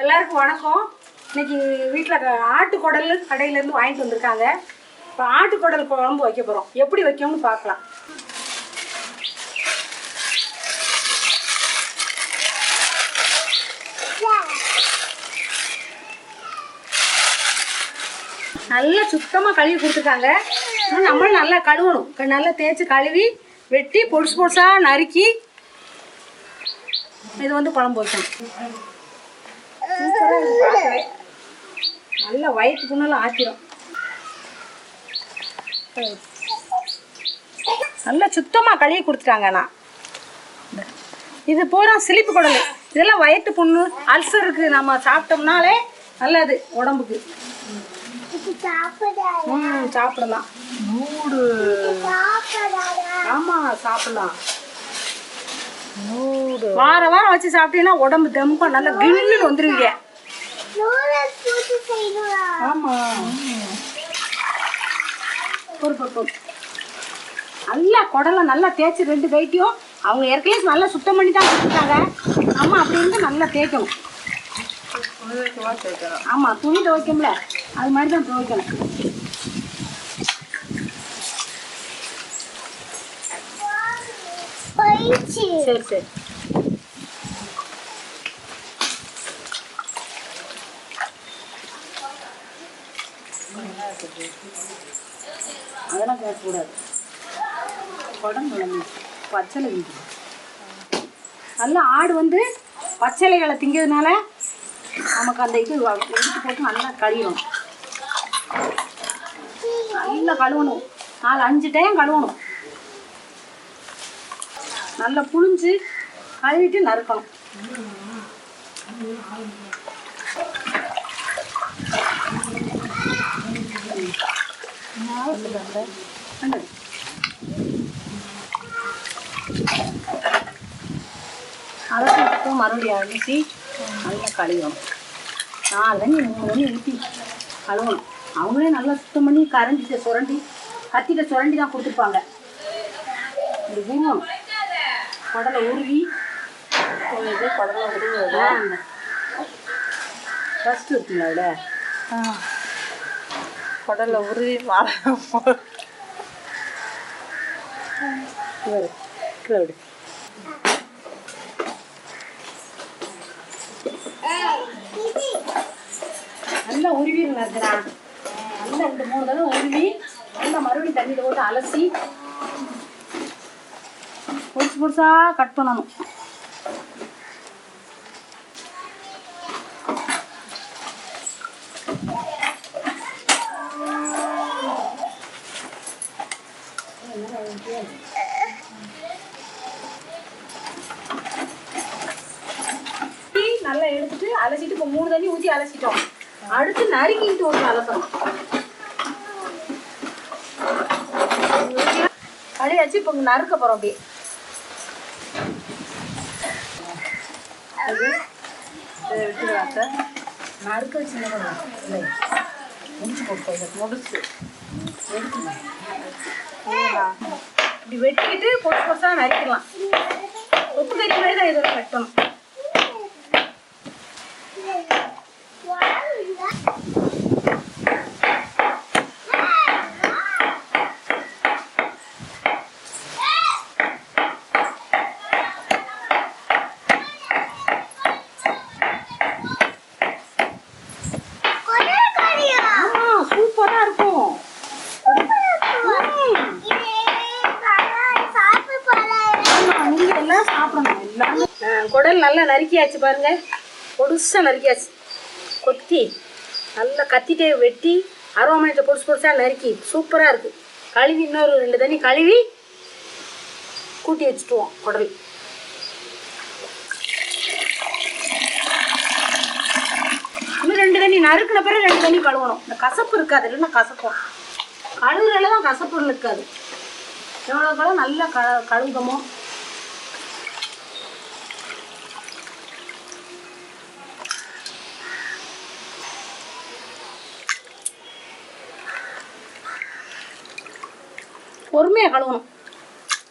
எல்லாருக்கும் வணக்கம். இன்னைக்கு வீட்டில் ஆட்டுக்குடல் கடையிலேருந்து வாங்கிட்டு வந்திருக்காங்க. இப்போ ஆட்டுக்குடல் குழம்பு வைக்க போகிறோம். எப்படி வைக்கணும்னு பார்க்கலாம். நல்லா சுத்தமாக கழுவி கொடுத்துருக்காங்க. நம்மளும் நல்லா கழுவணும். நல்லா தேய்ச்சி கழுவி வெட்டி பொடிசு பொடிசாக நறுக்கி இது வந்து குழம்பு வைக்கணும். நல்லா வயிற்றுக்கு முன்னாலும் ஆக்கிரும். நல்லா சுத்தமாக கழுவி கொடுத்துட்டாங்கண்ணா. இது பூரா சிலிப்பு குடல். இதெல்லாம் வயிற்று புண்ணு அல்சருக்கு நம்ம சாப்பிட்டோம்னாலே நல்லது உடம்புக்கு. சாப்பிடலாம். ஆமாம் சாப்பிடலாம். வாரம் வாரம் வச்சு சாப்பிட்டீங்கன்னா உடம்பு தெம்பா நல்லா கிண்ணு வந்துருவீங்க. ஆமா நல்லா குடலை நல்லா தேய்ச்சி 2 கைட்டியும் அவங்க ஏற்கனவே நல்லா சுத்தம் பண்ணி தான் கொடுத்துருக்காங்க. ஆமா அப்படி இருந்து நல்லா தேய்க்கணும். ஆமா துணி துவைக்கும்ல அது மாதிரி தான் துவைக்கணும். சரி சரி. அதெல்லாம் கேட்கக்கூடாது. குடம்பு பச்சளை திங்கும். நல்லா ஆடு வந்து பச்சளைகளை திங்கிறதுனால நமக்கு அந்த இது எடுத்து போட்டு நல்லா கழுவணும். நல்லா கழுவணும். 4-5 டைம் கழுவணும். நல்லா புழிஞ்சு கழுவிட்டு நறுக்கணும். அரைச்சி மறுபடியும் அரிசி நல்லா கழுவணும். 4 தண்ணி 3 தண்ணி ஊற்றி கழுவணும். அவங்களே நல்லா சுத்தம் பண்ணி கரண்டிட்ட சுரண்டி கத்திட்ட சுரண்டி தான் கொடுத்துருப்பாங்க. இப்படி உருவணும். குடலை உருவி குடலை உருவி ஃபஸ்ட்டு இருக்குங்களா அதில் குடலை உருவி கீழே விடு. நல்லா உருவிடுங்க இருக்கிறா. நல்லா 2-3 தடவை உருவி நல்லா மறுபடியும் தண்ணியில் போட்டு அலசி பொடிசு பொடிசாக கட் பண்ணணும். நல்லா எடுத்துட்டு அலசிட்டு இப்போ 3 தண்ணி ஊற்றி அலசிட்டோம். அடுத்து நறுக்கிட்டு ஒரு அலசணும். கழியாச்சு இப்போ நறுக்க போகிறோம். அப்படியே நறுக்க வச்சு முடிச்சு போட்டு முடிச்சு எடுத்துங்க. இப்படி வெட்டிக்கிட்டு பொடிசு பொடிசாக நறுக்கிடலாம். உப்பு கறி மாதிரி தான் இதெல்லாம் வெட்டணும். குடல் நல்லா நறுக்கியாச்சு பாருங்க. பொடுசாக நறுக்கியாச்சு. கொத்தி நல்லா கத்திட்டே வெட்டி அருவாமனையில் பொடிசு பொடிசாக நறுக்கி சூப்பராக இருக்குது. கழுவி இன்னொரு 2 தண்ணி கழுவி கூட்டி வச்சுட்டுவோம். குடல் இன்னும் 2 தண்ணி நறுக்கின பிறகு 2 தண்ணி கழுவணும். இந்த கசப்பு இருக்காது. இல்லைன்னா கசப்போம். கழுவுறதுல தான் கசப்பு இருக்காது. எவ்வளோ நல்லா கழுவுதமோ பொறுமையாக கழுவணும்.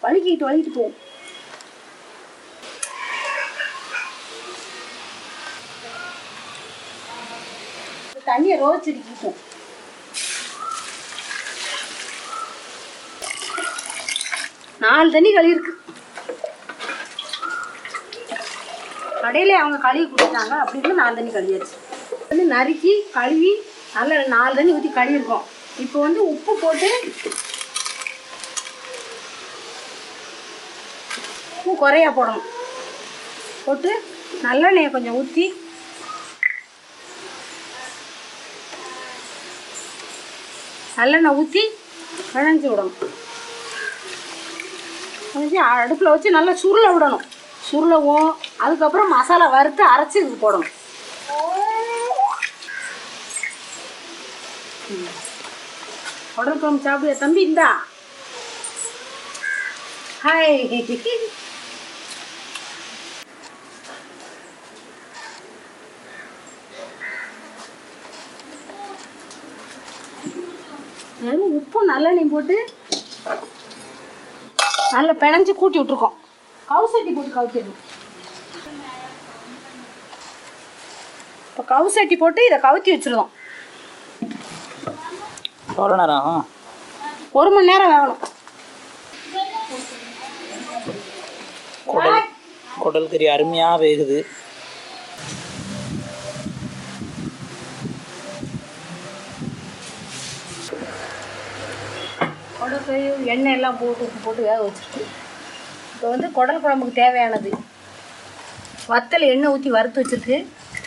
வலிக்கிட்டு போகும். தண்ணியை ரோச்சிட்டு 4 தண்ணி கழுவிருக்கு. கடையிலே அவங்க கழுவி கொடுத்தாங்க. அப்படி இருந்து 4 தண்ணி கழுவியாச்சு. வந்து நறுக்கி கழுவி நல்லா 4 தண்ணி ஊற்றி கழுவிருக்கோம். இப்போ வந்து உப்பு போட்டு உப்பு குறையா போடணும். போட்டு நல்லெண்ணெயை கொஞ்சம் ஊற்றி நல்லெண்ணெய் ஊற்றி பிணைஞ்சி விடணும். பிணைஞ்சி அடுப்பில் வச்சு நல்லா சுருளை விடணும். சுருளவும் அதுக்கப்புறம் மசாலா வறுத்து அரைச்சி இது போடணும். குடல் குழம்பு சாப்பிடுற தம்பி இந்தா. ஹாய். உப்பு நல்லெண்ணெய் போட்டு நல்லா பிணைஞ்சு கூட்டி விட்டுருக்கோம். கவுசட்டி போட்டு கவுத்திடணும். இப்போ கவுசட்டி போட்டு இதை கவுத்தி வச்சுருவோம். எவ்வளோ நேரம் ஆகும்? 1 மணி நேரம் வேகணும். குடல் கறி அருமையாக வேகுது. குடல் கறி எண்ணெய் எல்லாம் போட்டு உப்பு போட்டு வேக வச்சுருக்கு. இப்போ வந்து குடல் குழம்புக்கு தேவையானது வத்தல் எண்ணெய் ஊற்றி வறுத்து வச்சுருக்கு.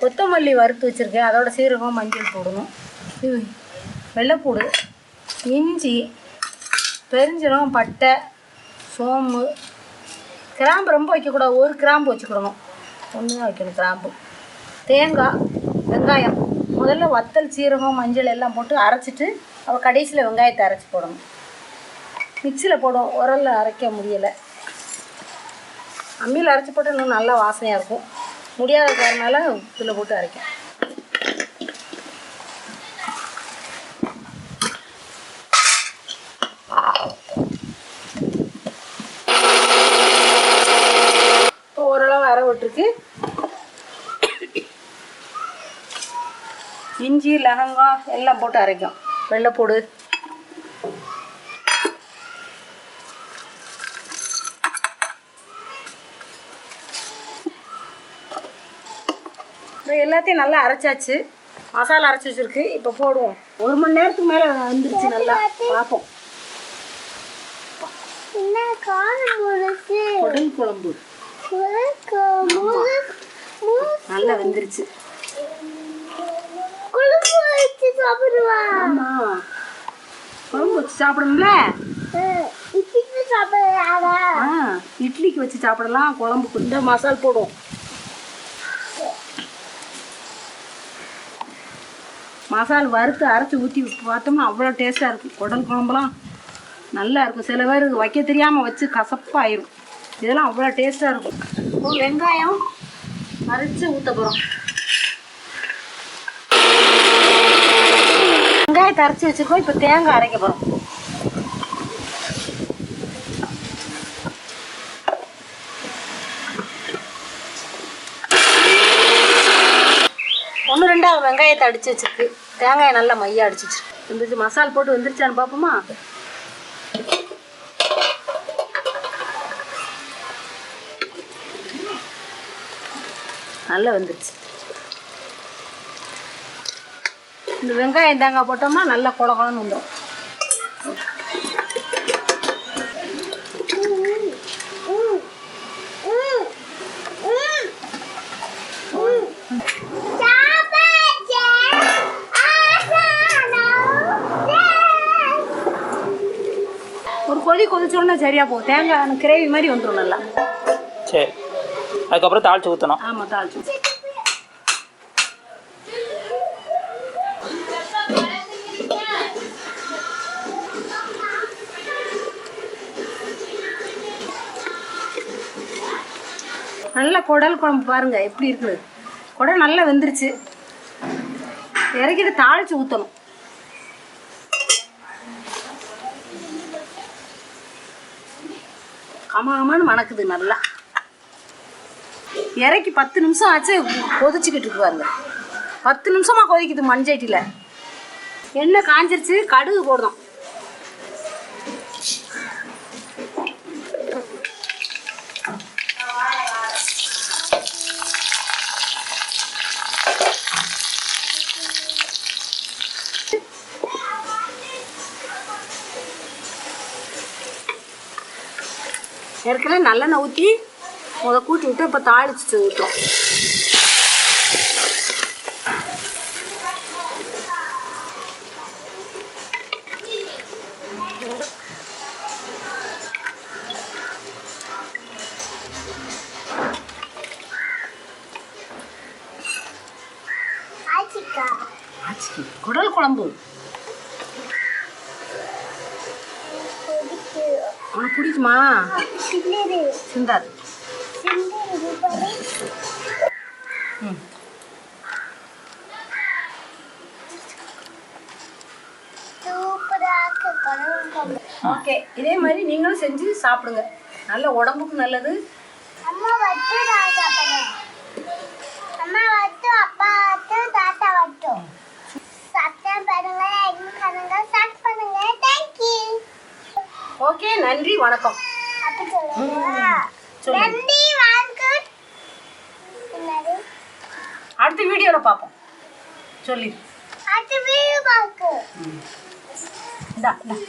கொத்தமல்லி வறுத்து வச்சுருக்கு. அதோட சீரகம் மஞ்சள் போடணும். வெள்ளைப்பூடு, இஞ்சி, பெருஞ்சீரகம், பட்டை, சோம்பு, கிராம்பு ரொம்ப வைக்கக்கூடாது. 1 கிராம்பு வச்சுக்கிடணும். 1 தான் வைக்கணும் கிராம்பு. தேங்காய், வெங்காயம். முதல்ல வத்தல், சீரகம், மஞ்சள் எல்லாம் போட்டு அரைச்சிட்டு அப்புறம் கடைசியில் வெங்காயத்தை அரைச்சி போடணும். மிக்சியில் போடுவோம். உரலில் அரைக்க முடியலை. அம்மியில் அரைச்சி போட்டு இன்னும் நல்லா வாசனையாக இருக்கும். முடியாத காரணனால இதில் போட்டு அரைக்கும். இப்போ ஓரளவு அரை விட்டுருக்கு. இஞ்சி, லவங்கம் எல்லாம் போட்டு அரைக்கும். வெள்ளைப்பூடு, எல்லாத்தையும் நல்லா அரைச்சாச்சு. மசாலா அரைச்சி வச்சுருக்கு. இப்போ போடுவோம். 1 மணி நேரத்துக்கு மேலே வந்துருச்சு. நல்லா பார்ப்போம். குடல் குழம்பு நல்லா வெந்துருச்சு. ஆமா, குழம்பு வச்சு சாப்பிடணும்ல. இட்லிக்கு வச்சு சாப்பிடலாம். குழம்புக்கு இந்த மசால் போடுவோம். மசாலா வறுத்து அரைச்சி ஊற்றி பார்த்தோம்னா அவ்வளோ டேஸ்ட்டாக இருக்கும். குடல் குழம்புலாம் நல்லா இருக்கும். சில பேர் வைக்க தெரியாமல் வச்சு கசப்பாயிரும். இதெல்லாம் அவ்வளோ டேஸ்ட்டாக இருக்கும். இப்போ வெங்காயம் அரைச்சி ஊற்ற போகிறோம். வெங்காயத்தை அரைச்சி வச்சுருக்கோம். இப்போ தேங்காய் அரைக்க போகிறோம். ஒன்று 2 வெங்காயத்தை அடித்து வச்சுருக்கு. தேங்காயை நல்லா மையாக அடிச்சு வச்சுருக்கு. வந்துச்சு. மசாலா போட்டு வந்துருச்சான்னு பார்ப்போமா? நல்லா வந்துருச்சு. இந்த வெங்காயம் தேங்காய் போட்டோம்னா நல்லா கொல கொலன்னு வந்துடும். ஒரு கொதி கொதிச்சோன்னா சரியா போகும். தேங்காய் கிரேவி மாதிரி வந்துடும் நல்லா. சரி, அதுக்கப்புறம் தாளிச்சு ஊற்றணும். ஆமாம், தாளிச்சு நல்லா குடல் குழம்பு பாருங்க எப்படி இருக்குது. குடல் நல்லா வெந்துருச்சு. இறக்கிட்டு தாளிச்சு ஊற்றணும். கமாகமான்னு மணக்குது நல்லா. இறக்கி 10 நிமிஷம் ஆச்சு. கொதிச்சுக்கிட்டு இருக்கு பாருங்க. 10 நிமிஷமா கொதிக்குது மண்சட்டியில். எண்ணெய் காஞ்சிருச்சு, கடுகு போடுறோம். ஏற்கனவே நல்லெண்ணெய் ஊற்றி கூட்டி விட்டு இப்போ தாளிச்சு ஊற்றுறோம். குடல் குழம்பு உனக்கு பிடிக்குமா? சிந்தாது. ஓகே, இதே மாதிரி நீங்களும் செஞ்சு சாப்பிடுங்க. நல்ல உடம்புக்கு நல்லது. அம்மா வட்டு, நான் சாப்பிடுறேன். அம்மா வட்டு, அப்பா வட்டு, தாத்தா வட்டு. சப்ஸ்கிரைப் பண்ணுங்க, லைக் பண்ணுங்க, ஷேர் பண்ணுங்க. Thank you. ஓகே, நன்றி, வணக்கம். அப்படி சொல்லுங்க. நன்றி, வணக்கம். என்னது? அடுத்த வீடியோவில் பார்ப்போம். சொல்லி அடுத்த வீடியோ பார்க்க. இந்தா